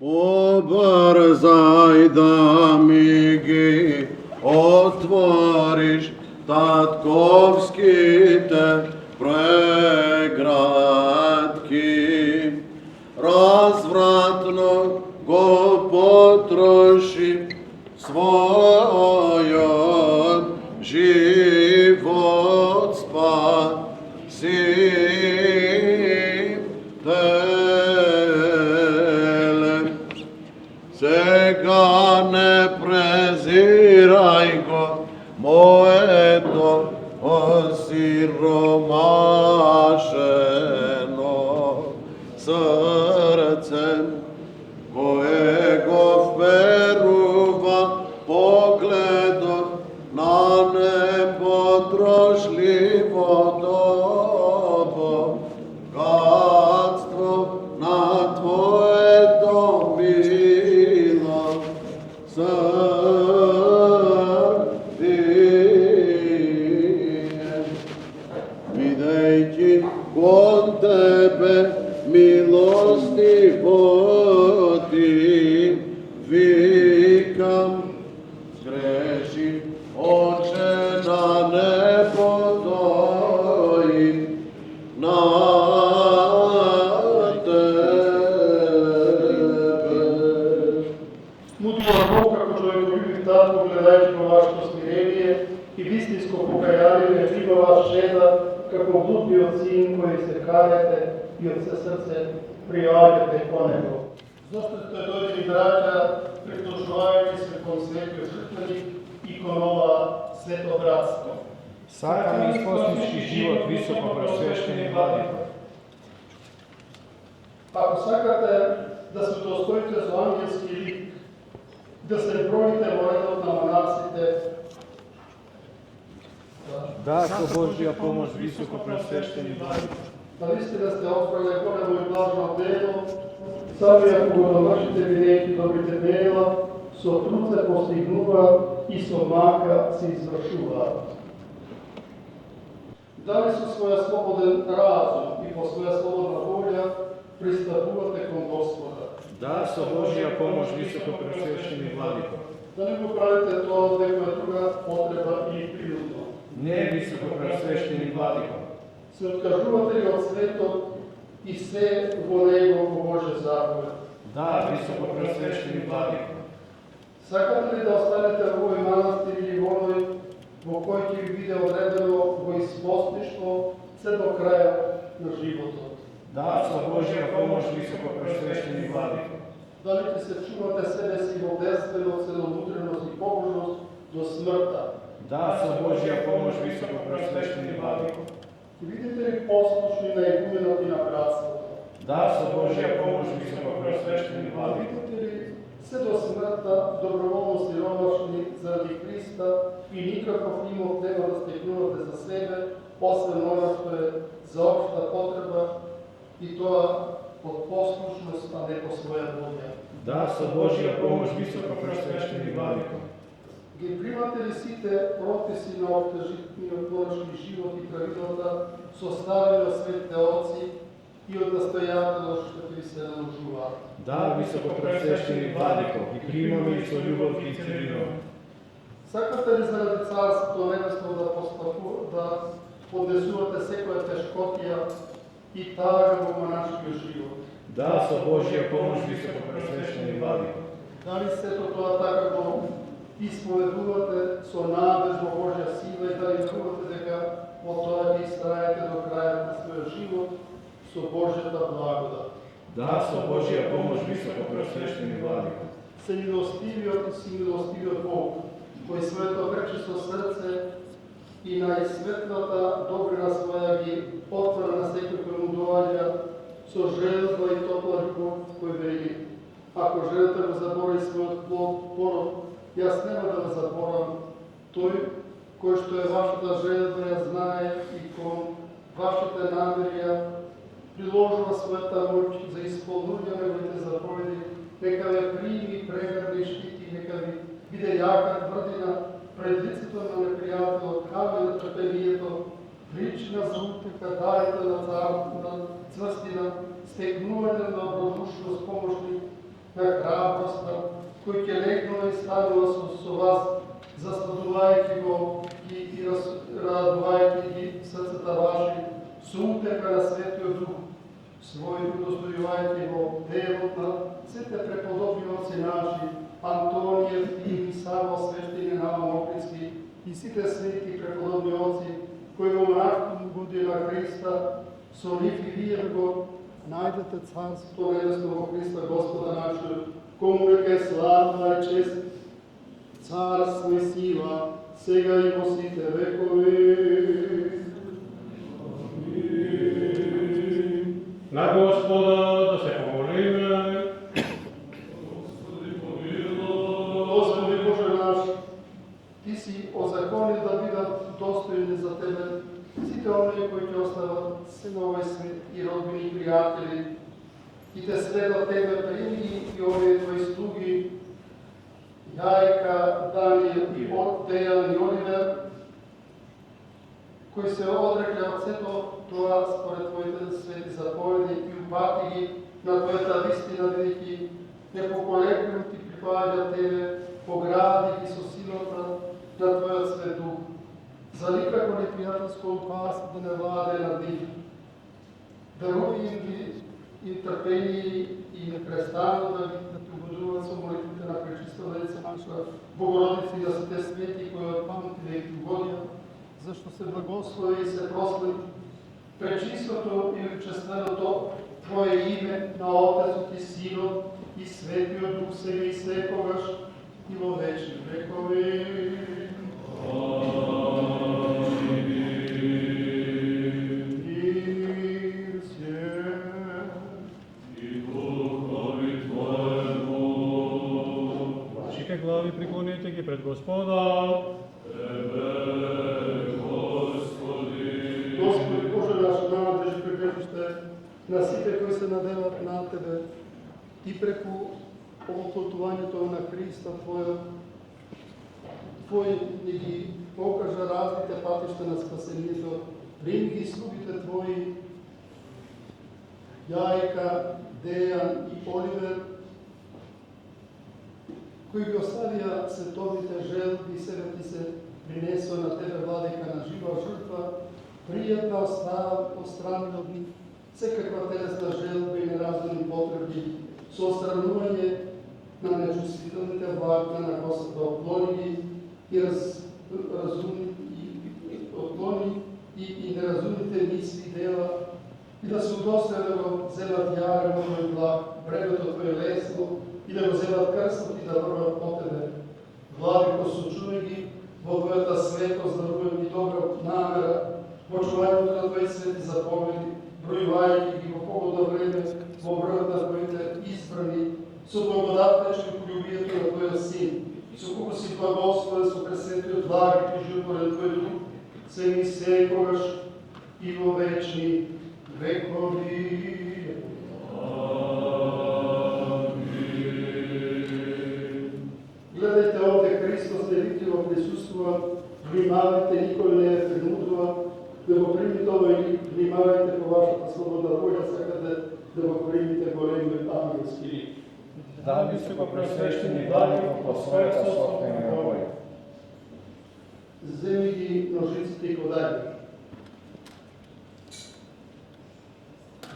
Побързай да ми ги отвориш татковските преградки. Развратно го потроши своят живот спасителен. Сега не презирай го, моето осиромашено сърце, коего вверува погледот на непотрошливото богатство на Твоето мило сърдие. Видейки кон Тебе милостиво Ти, викам, греши, Отче на небото и на Тебе. Смутува Бог, како човеколюбив татко, гледајќи во вашето смирение и вистинско покаяние, не прима ваш жена, како блудниот син кој се кајате и од се срце пријавите кон него. Зошто сте дојдени, браќа, притожувајќи се кон светиот жртвеник и кон ова свето братство? Сакаме испоснички живот високо просвещени владико. Ако сакате да се достоите за ангелски лик, да се броите во редот на монасите, Да, со Божија помош високо просвещени владико. наистина сте отворили големо и блажно дело, сами ако го довршите бидејќи добрите дела, со труд се постигнува и со мака се извршува. Дали со своја слободен разум и по своја слободна волја пристапувате кон Господа? Да, со Божија помош високо просвещени владико. Да не го правите тоа од некоја друга потреба или принудно. Не високо просвещени владико. Се откажувате ли од светот и се во него по Божја заповед? Да, високо просвещени владико. Сакате ли да останете во овој манастир или во оној во кој ќе ви биде одредено во испостништво се до крајот на животот? Да, со Божија помош високо просвещени владико. Дали ќе се чувате себе си во девственост, целомудреност и побожност до смртта? Да, со Божија помош високо просвещени владико. Ќе видите ли послушни на игуменот и на братството? Да, со Божија помош високо просвещени владико. Видите ли се до смртта доброволно сиромашни заради Христа и никаков имот нема да стекнувате за себе, освен оно што е за општа потреба и тоа од послушност, а не по своја волја? Да, со Божија помош високо просвещени владико. Ги примате ли сите прописи на обтежитниот монашки живот и правилата составени од светите отци и од настојателот што ќе ви се наложуваат? Да, високо просвещени владико, ги примаме и со љубов ги целуваме. Сакате ли заради Царството Небесно да поднесувате секоја тешкотија и тага во монашкиот живот? Да, со Божија помош високо просвещени владико. Дали сето тоа така го исповедувате со надеж во Божја сила и дали верувате дека во тоа ќе истраете до крајот на својот живот со Божјата благодат? Да, со Божија помош високо просвещени владико. Се милостивиот и си милостивиот Бог, кој своето пречисто срце и најсветлата добрина своја ги отвора на секој кој му доаѓа со желба и топла љубов, кој вели: ако жената го заборави својот пород, јас нема да го заборам. Тој кој што е вашата желба ја знае и кон вашите намерија приложува својата моќ за исполнување на неговите заповеди, нека ве прими, прегрди и штити, нека ви биде јака тврдина пред лицето на непријателот, камен на трпението, лична за утека, дајте на црстина, стегнување на добродушност помошни на храброста, кој ќе легнува и станува со вас, заслужувајќи го и радувајќи ги срцата ваши, со утеха на Светиот Дух, својот удостојувајќи го делот на сите преподобни отци наши, Антониев и Сава свештени Наум Охридски и сите свети преподобни отци, кои во мракот година Христа, со нив и вие го најдете Царството небесно во Христа Господа нашиот, кому веќе слава и чест, царство и сила, сега и во сите векови. На Господа да се помолиме. Господи Боже наш, Ти си озаконил да бидат достојни за Тебе сите оние кои ќе остават се на овој свет и родбини и пријатели, и Те следат Тебе прими и овие Твои слуги, Јајка, Даниел и Дејан и Оливер, кои се одрекле од сето тоа според Твоите свети заповеди и упати ги на Твојата вистина, бидејќи непоколекливо Ти припаѓа Тебе, погради ги со силата на Твојот свет дух, за никако непријателско опасно да не владе над нив. Даруј им ги и трпение и непрестанно да Те угодуват со молитвите на пречиста Деца наша Богородица и на сите свети кои од памти веки угодија, зашто се благослови и се прослави пречистото и учественото Твое име на Отецот и Синот и Светиот Дух сега и секогаш и во вечни векови. Вашите глави преклоните ги пред Господа. Господи Боже наш, надлежи прибежиште на сите кои се надеват на Тебе и преку околтувањето на Христа Твој ни ги покажа разните патишта на спасението, прими ги слугите Твои, Јајка, Дејан и Оливер, кои ги оставија световните желби и себе Ти се принесува на Тебе, Владика, на жива жртва, пријатна отстранена од нив секаква телесна желба и неразумни потреби, со отстранување на нечувствителните влакна на косата, отклони ги и и неразумните мисли и дела, и да се удостоја да го земат јарен во Твој благ, бремето Твое лесно, и да го земат крстот и да врват по Тебе. Владико, сочувај ги во Твојата светост, дарувај ги добра намера, во чувањето на Твои свети заповеди, бројувајќи ги во погодно време во бројот на Твоите избрани, со благодатничко љубието на Твојот Син, со колку си благословен со пресветиот благ и животворен Твој Дух, сега и секогаш и во вечни векови. Гледајте овде Христос невидливо присуствува, внимавајте, никој не е принудува да го примите овој лик, внимавајте по вашата слободна воља, сакате да го примите големиот ангелски лик. Да ви се го пресвещени Владико по својата собствена воља. Земи ги ножиците и кодари.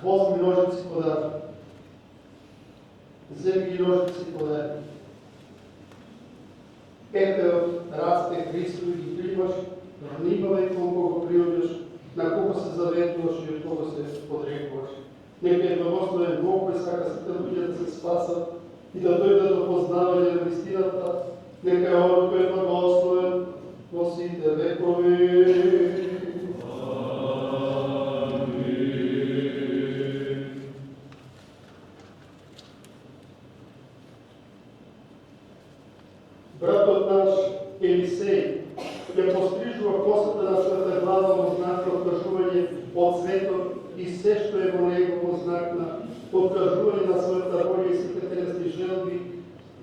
Возми ножици и кодари. Земи ги ножици и кодари. Пепелот расте Христо и ги примаш, внимавај колко го приодиш, на колко се заветуваш и от кого се подрекуваш. Нека е благословен Бог кој сака сите луѓе да се спасат и да дојдат до познавање на вистината. Нека е он кој е благословен во сите векови. Братот наш Елисеј ја пострижува косата на својата глава во знак на откажување од светот и се што е во него во знак на откажување на својата воља и сите телесни желби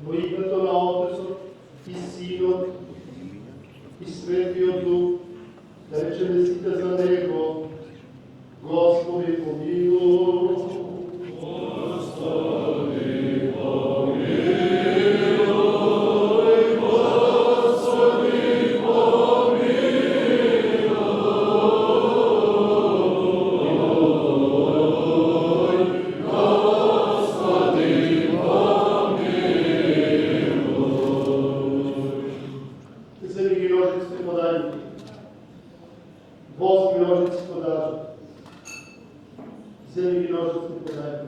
во името на Отецот и Синот и Светиот Дух, да речеме сите за него: Господи помилуј. Господи помилуј. Вземи ги ножици подајмо.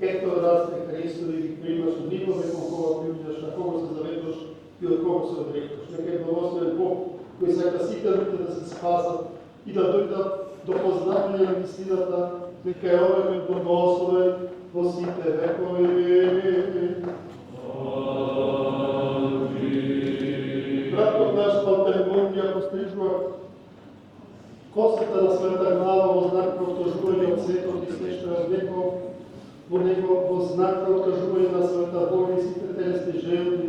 Ето расте Христови ги примаш од никога кога приуѓаш, на кого се заветош и од кого се одрекаш. Нека е благословен Бог, кој сака сите луѓе да се спасат и да дојдат до познавање на вистината, нека е овој благословен во сите векови. Братот наш Пантелеймон ја пострижува косата на својата глава во знак на откажување од светот и се што е од него, во него во знак на откажување на својата воля и сите телесни желби.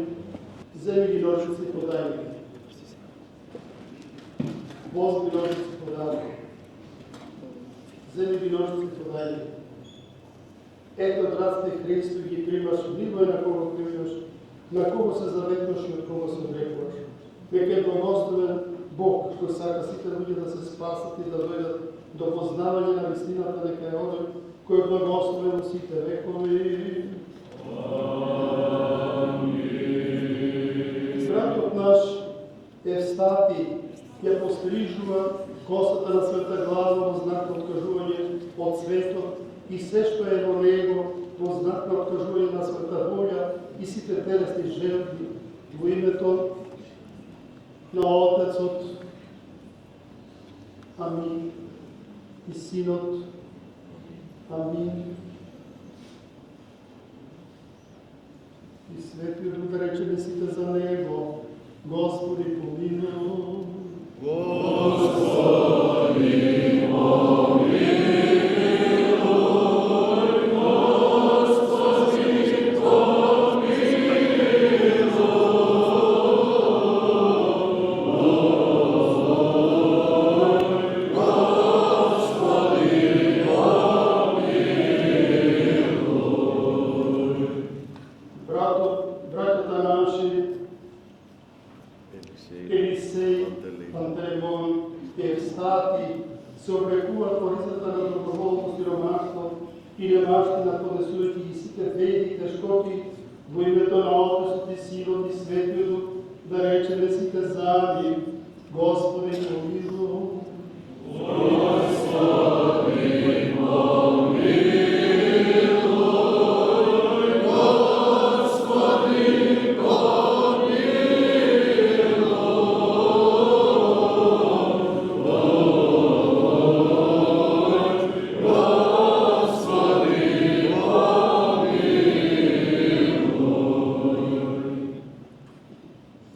Земи ги ножици подај ги. Возми ножици подај ги. Земи ги ножици подај ги. Ето братстве Христо ги примаш, нивој на кого приуѓаш, на кого се заветваш и од кого се одрекуваш. Нека е благословен Бог, кој сака сите луѓе да се спасат и да дојдат до познавање на вистината, нека е оној кој е благословен во сите векови. Братот наш Евстати ја пострижува косата на својата глава во знак на откажување од светот и се што е во него во знак на откажување на својата воля и сите телесни желби во името на Отецот, Амин, и Синот, Амин, и Светиот Дух да речеме сите за него, Господи помилуј. Господи, помилуј. Братята наши Елисей, Пантелеймон и Евстати се обрекуваат по лицата на доброволно сиромаштво и немаштина, подесувајќи ги сите беди и тешкоти во името на Отецот и Синот и Светиот Дух, да речеме сите заедно, Господи помилуј. Господи помилуј.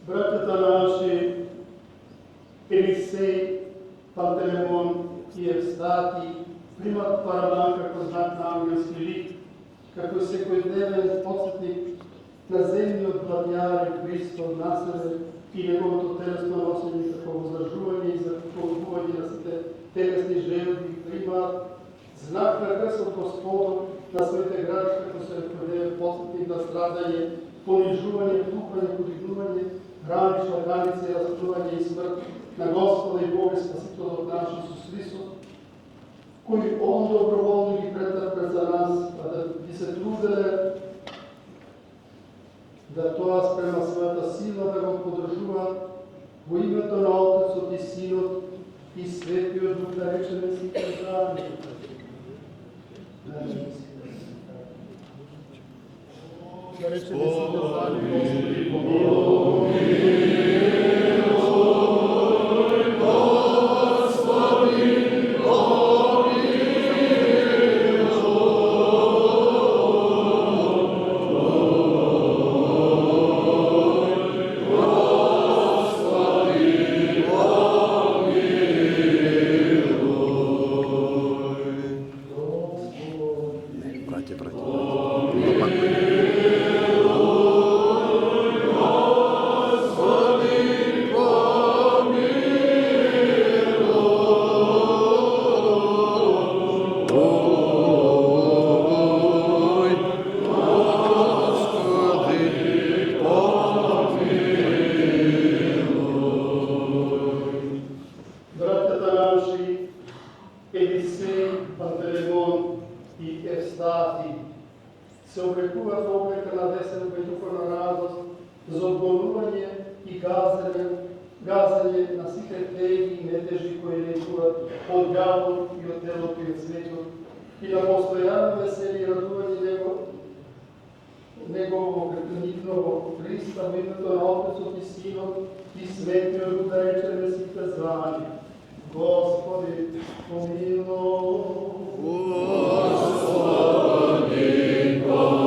Братята наши Елисей, Пантелеймон и Евстати примат параман како знак на ангелски лик, како секојдневен подсетник на земјиот бладјар Христов населе и неговото телесно носење како возлажување и заколкување на сите телесни желби примат знак на крстот Господов на своите гради, како се рекордува подсетник на страдање, понижување, плукање, подигнување, рани, шлаганици, разплување и смрт на Господа и Бога Спасителот наш Исус Христос, кој Он доброволно ги претрпе за нас, а да ги се труделе да тоа спрема својата сила да го подржува во името на Отецот и Синот и Светиот Дух, да речеме сите заедно. Да речеме сите заедно, Господи помилуј. Елисей, Пантелеймон и Евстати се облекуваат во облека на весел и духовна радост за одгонување и газење газање на сите теги и нетежи кои лекуват од ѓаволот и од телото и од светот, и на постојано веселие и радување Негово нивно Христа, во името на Отецот и Синот и Светиот Дух, да речеме сите заедно. Господи, помилуј. Господи, помилуј.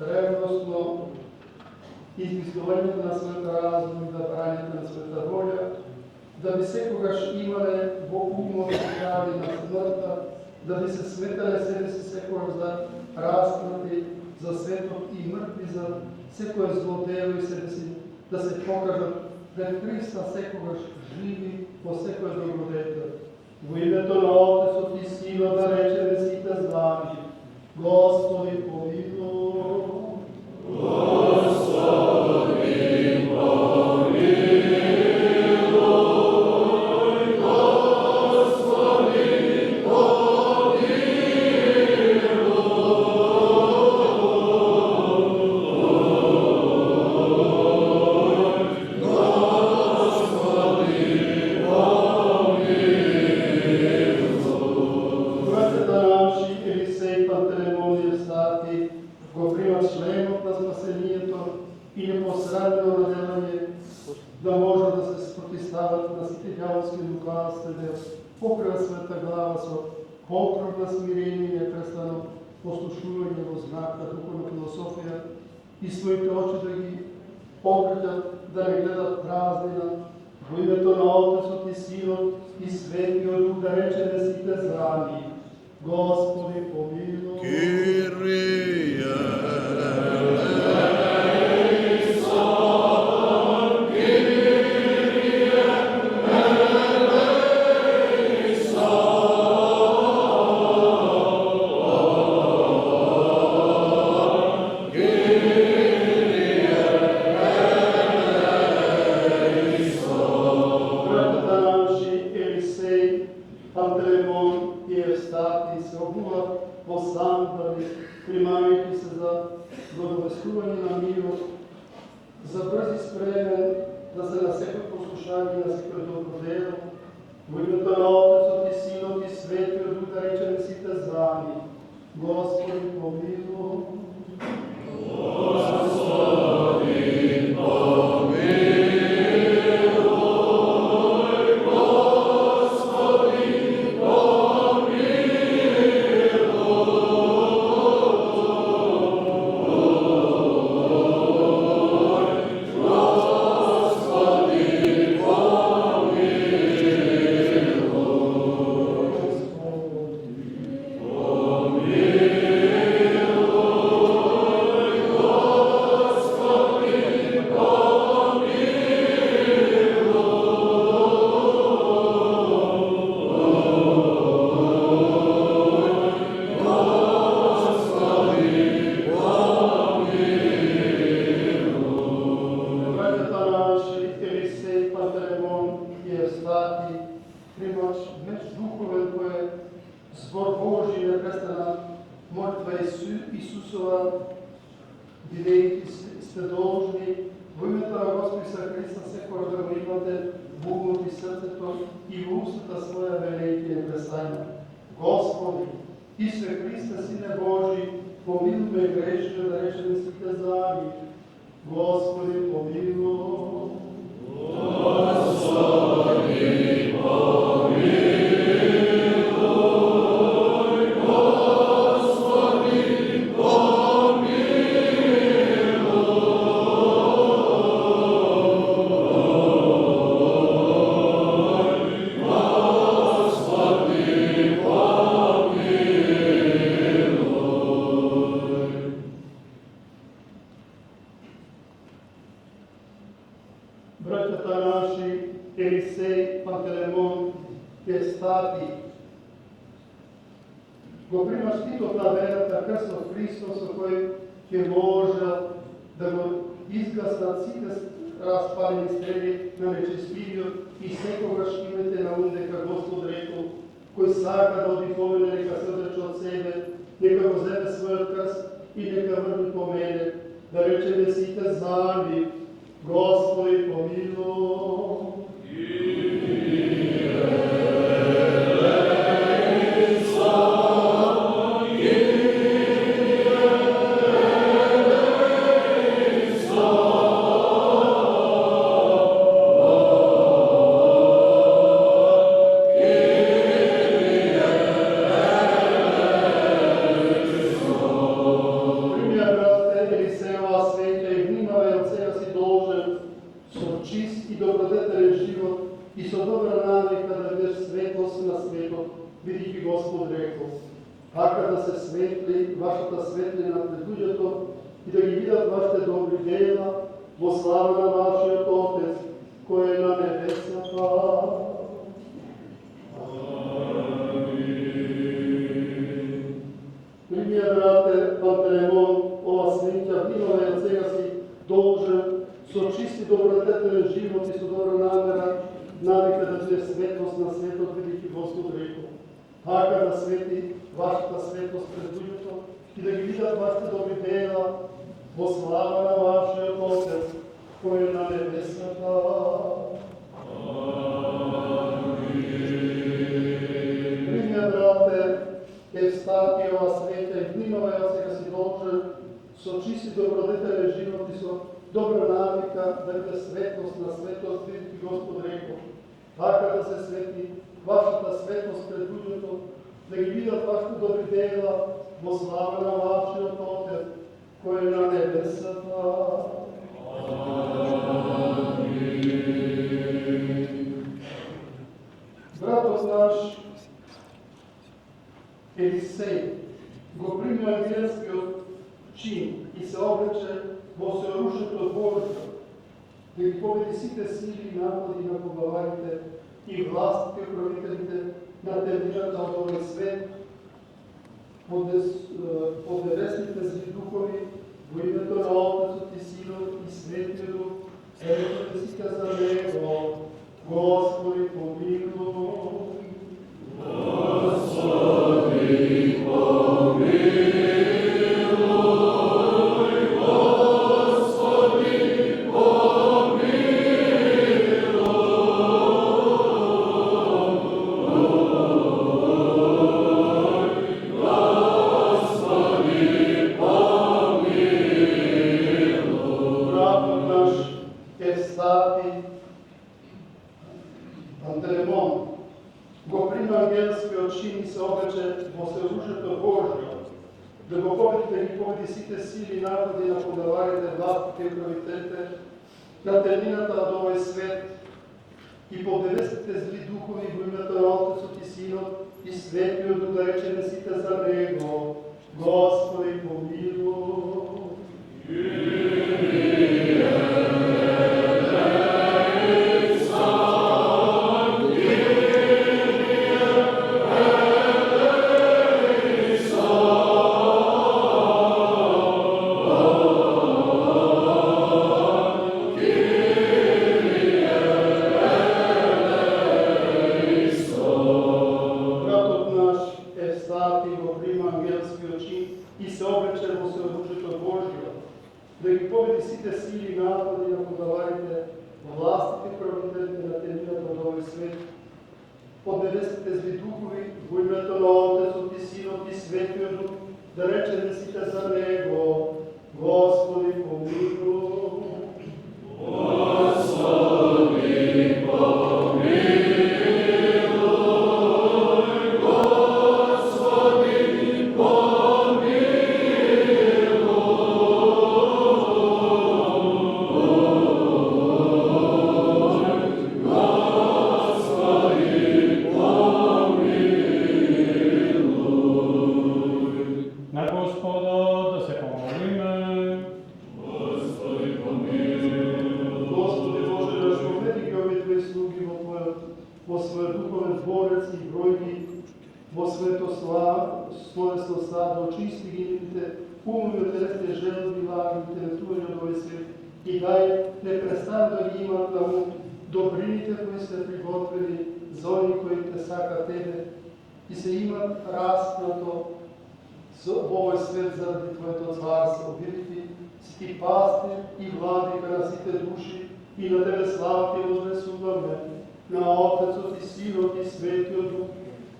Ревностно избискувањето на својата разум и да брањето на својата воља, да би секогаш имале во умот крави на смртта, да би се сметале себе си секогаш за распнати, за светот и мртви, за секое зло дело и себе си, да се покажат пред Христа секогаш живи по секој добродетел. Во името на Отецот и Синот да речеме сите заедно. Господи, помилуј. Господи, помилуј. Господи, и непосредно родење, да може да се спротистават на сите ѓаволски лукавства, покрива света глава со покров на смирение и непрестано послушување во знак на духовна философија и своите очи да ги окртат, да не гледат празнина, во името на Отецот и Синот и Светиот Дух да речеме сите заедно. Господи, помилуј. Примајќи се за благовестување на мирот, за брз и спремен да се на секој послушање на секој добро дело, во името на Отецот и Синот и Светиот Дух да речеме сите заедно. Господи, помилуј. Господи, помилуј. бидейки сте должни во името на Господ Исуса Христа секој да го имате во умот и срцето и во устата своја велики непрестанно. Господи, Исусе Христе, Сине Божи, помилуй ме грешно да речеме сите зави. Господи, помилуй. Господи, помилуй. Браќата наши Елисеј, Пантелеймон, Евстати, го примаш штитот на верата, крстот Христос, со кој ќе можел да го изгаснат сите распалени стрели на нечестивиот и секогаш имате на ум дека Господ рекол, кој сака да оди по мене, нека се отрече од себе, нека го земе својот крст и нека врви по мене, да речеме сите зави. Господи, помилуй. И со добра навика да бидеш светлост на светот, бидејќи Господ рекол, така да се светли вашата светлина пред луѓето и да ги видат вашите добри дела во слава на нашиот Отец, кој е на небесата. Примија, брате Пантелеймон, ова свинќа внимава и од сега си должен со чисти добродетелен живот и со добра намера навика да биде светлост на светот, бидејќи Господ рекол, така да свети вашата светлост пред луѓето и да ги видат вашите добри дела во слава на вашиот Отец, кој е на небесата. Примија, брате, Евстати, ова света и внимавај од сега си должен со чисти добродетелен живот и со добра навика да биде светлост на светот, бидејќи Господ рекол, така да се свети вашата светлост пред луѓето, да ги видат вашите добри дела во слава на вашиот Отец, кој е на небесата. Братот наш Елисеј го прими ангелскиот чин и се облече во сеоружето Божјо, да ги победи сите сили и напади на поглаварите и властите, правителите на темнината од овој свет, поднебесните зли духови, во името на Отецот и Синот и Светиот Дух, речете сите за него, Господи, помилуй. Господи, помилуй. Пантелеймон го прими ангелскиот чин и се облече во сеоружето Божјо, да го победи, да ги победи сите сили и напади на подаварите, властите и правителите на темнината од овој свет и поднебесните зли духови во името на Отецот и Синот и Светиот Дух, да речеме сите за него, Господи, помилуй. Евстати го прима ангел својот чин и се облече во Сеоружето Божјо, да ги победи сите сили и напади на подаварите, властите и правителите на темнината од овој свет, под небесните зли духови, во името на Отецот и Синот и Светиот Дух, да речеме сите за Него, Господи помилуј. Господи помилуј. И дај непрестанно да ги имат на ум добрините кои се приготвили за они кои те сака тебе и се имат распнато во овој свет заради Твоето царство. Видите, си ти пастир и владика на сите души и на тебе слава ти вознесуваме, на Отецот и Синот и Светиот Дух,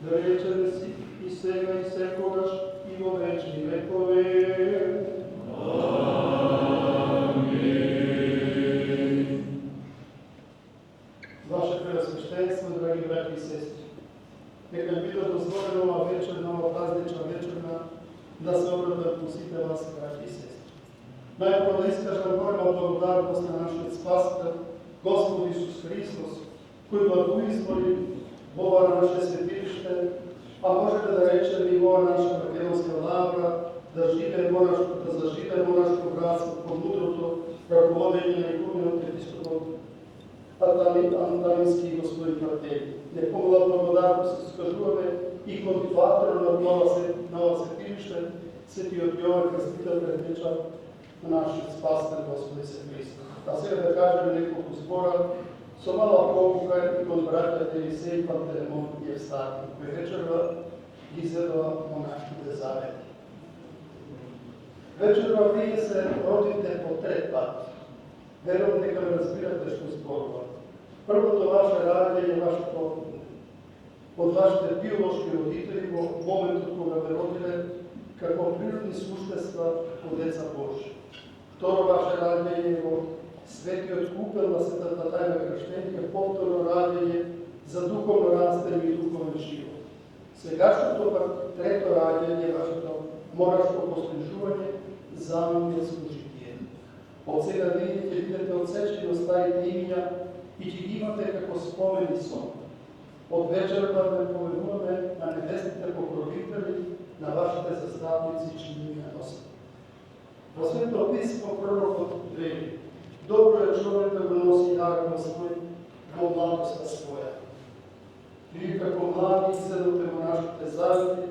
да речеме си и сега и секогаш и во вечни векове. Ваше Преосвещенство, драги браќи и сестри, нека биде дозволено ова вечерна, ова празнична вечерна, да се обратат по сите вас, браќи и сестри. Најпрво да искажам голема благодарност на нашиот Спасител, Господ Исус Христос, кој благоизволи во ова наше светилиште, а можеме да речеме и во наша македонска лавра, да заживее монашко братство под мудрото раководење на игуменот епископот Антамински и господин Пратели. Не помала благодарност се скажуваме и култиватор на ова светилиште, Светиот Јован Крстител предвеча на нашиот Спасител Господ Исус Христос. А сега да кажеме неколку збора со мала повука и кон браќата Елисеј и Пантелеймон и Евстахи, кои вечерва ги изедува монашките завети. Вечерва вие се родите по трет пат. Верувам дека ме разбирате што зборувам. Првото ваше раѓање е од вашите биолошки родители во моментот кога ве родиле како природни суштества од деца Божи. Второ ваше раѓање е во светиот купел на светата тајна крштење, повторно раѓање за духовно растење и духовен живот. Сегашното пак трето раѓање е вашето монашко послужување за ангелско житие. Од сега вие ќе бидете отсечени од старите имиња и ќе ги имате како спомен и сон. Од вечерва ве поведуваме на небесните покровители, на вашите заставници, чини на носите. Во Свето Писмо пророкот вели: добро е човек да го носи јарко свој во младоста своја. Вие како млади изедоте во нашите завети,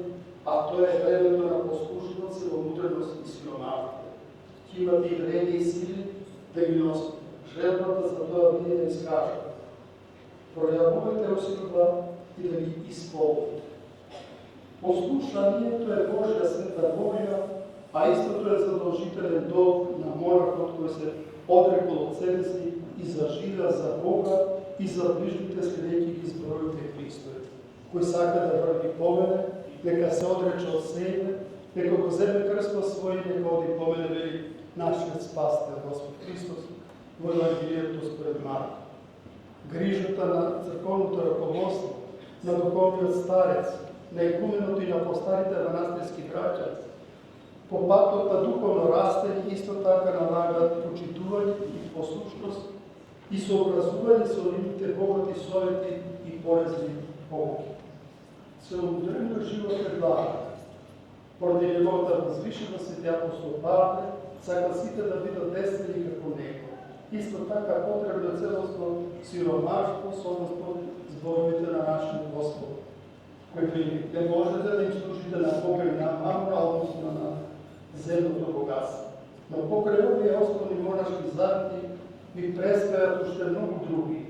а тоа е времето на послушност во мудреност и сиромаштво. Ќе имате и време и сили да ги носите. Жребната за тоа вие не искажат. Пројавувајте усилба и да ги исполните. Послушанието е Божја света волја, а истото е задолжителен долг на монахот кој се одрекол од себе си и заживеа за Бога и за ближните следејќи ги зборовите Христови. Кој сака да врви по мене, нека се одрече од себе, нека го земе крстот свој, нека оди по мене, вели нашиот Спасител Господ Христос во Евангелието според Марко. Грижата на црковното раководство, на духовниот старец, на игуменот и на постарите манастирски браќа, по патот на духовно растење исто така налагаат почитување и послушност и сообразување со нивните богати совети и полезни pouки. Целомудрениот живот предлага, поради неговата возвишена свети апостол Павле, сака сите да бидат десни како него. Исто така потребно целосно сиромаштво согласно зборовите на нашиот Господ, кој не можете да им служите на покрај на мамна, односно на земното богатство. Но покрај овие основни монашки завети ви преспеат уште многу други.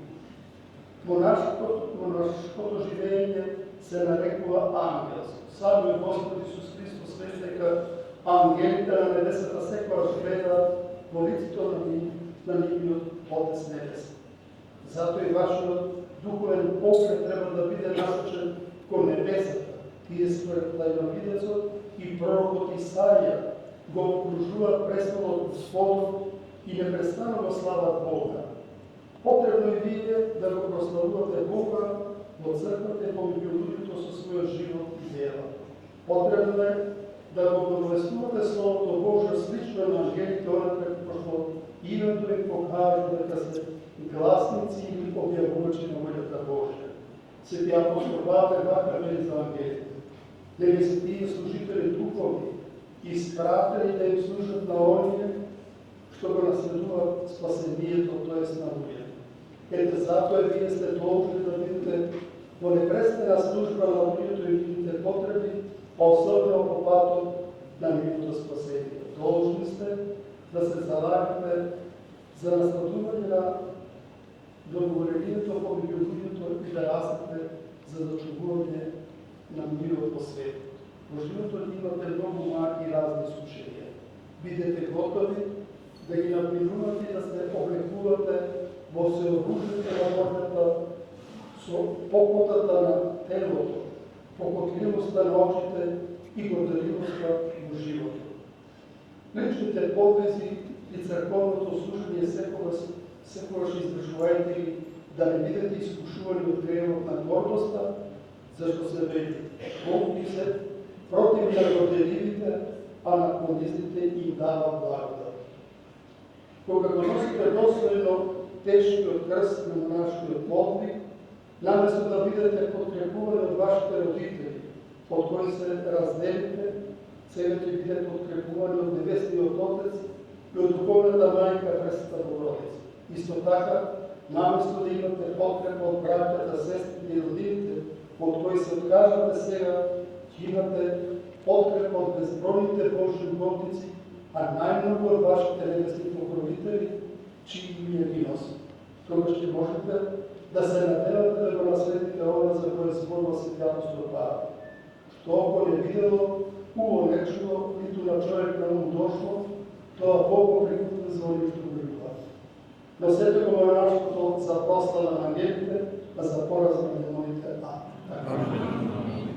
Монашкото живење се нарекува ангелско. Самиот Господ Исус Христос свет дека ангелите на небесата секогаш гледаат во лицето на нивниот Отец Небесен. Затоа и вашиот духовен поглед треба да биде насочен кон небесата. Тие според Тајновидецот и пророкот Исаија го окружуваат престолот Господов и непрестанно го слават Бога. Потребно и вие да го прославувате Бога во црквата и помеѓу луѓето со својот живот и дела. Потребно е да го благовестувате Словото Божие слично на ангелите, онакво што името им покажа дека се гласници или објавувачи на волјата Божја. Свети апостол Павле вака вели за ангелите. Нели се тие служители духовни, испратени да им служат на оние што го наследуваат спасението, т.е. на луѓето. Ете затоа вие сте должни да бидете во непрестана служба на луѓето и нивните потреби, особено по патот на нивното спасение. Должни сте да се залагате за насладување на доброречието помеѓу луѓето и да растете за зачувување на мирот по свет. Во животот имате многу маки и разни искушенија. Бидете готови да ги напинувате и да се облекувате во сеоружите на борбата со покотата на телото, покотливоста на очите и горделивоста во животот. Личните подвизи и црковното служење секогаш издржувајте ги да не бидете искушувани од гревот на гордоста, зашто се вели Бог ги се против на горделивите, а на понизните им дава благодат. Кога го носите достојно тешкиот крст на монашкиот подвиг, наместо да бидете подкрепувани од вашите родители, од кои се разделите, сега ќе бидете подкрепувани од Небесниот Отец и од духовната мајка Пресвета Богородица. Исто така, наместо да имате подкрепа од браќата, сестрите и родителите, од кои се откажате сега, ќе имате подкрепа од безбројните Божји угодници, а најмногу од вашите небесни покровители, чии имја ги носите. Тогаш ќе можете да се надевате да го наследите она за кое зборува Свети апостол Павле. Што око не видело, уво не чуло, ниту на човек на ум дошло, тоа Бог го приготвил за оние што го љубат. Но сето го монаштвото за прослава на ангелите, а за поразбране на моите. Амин.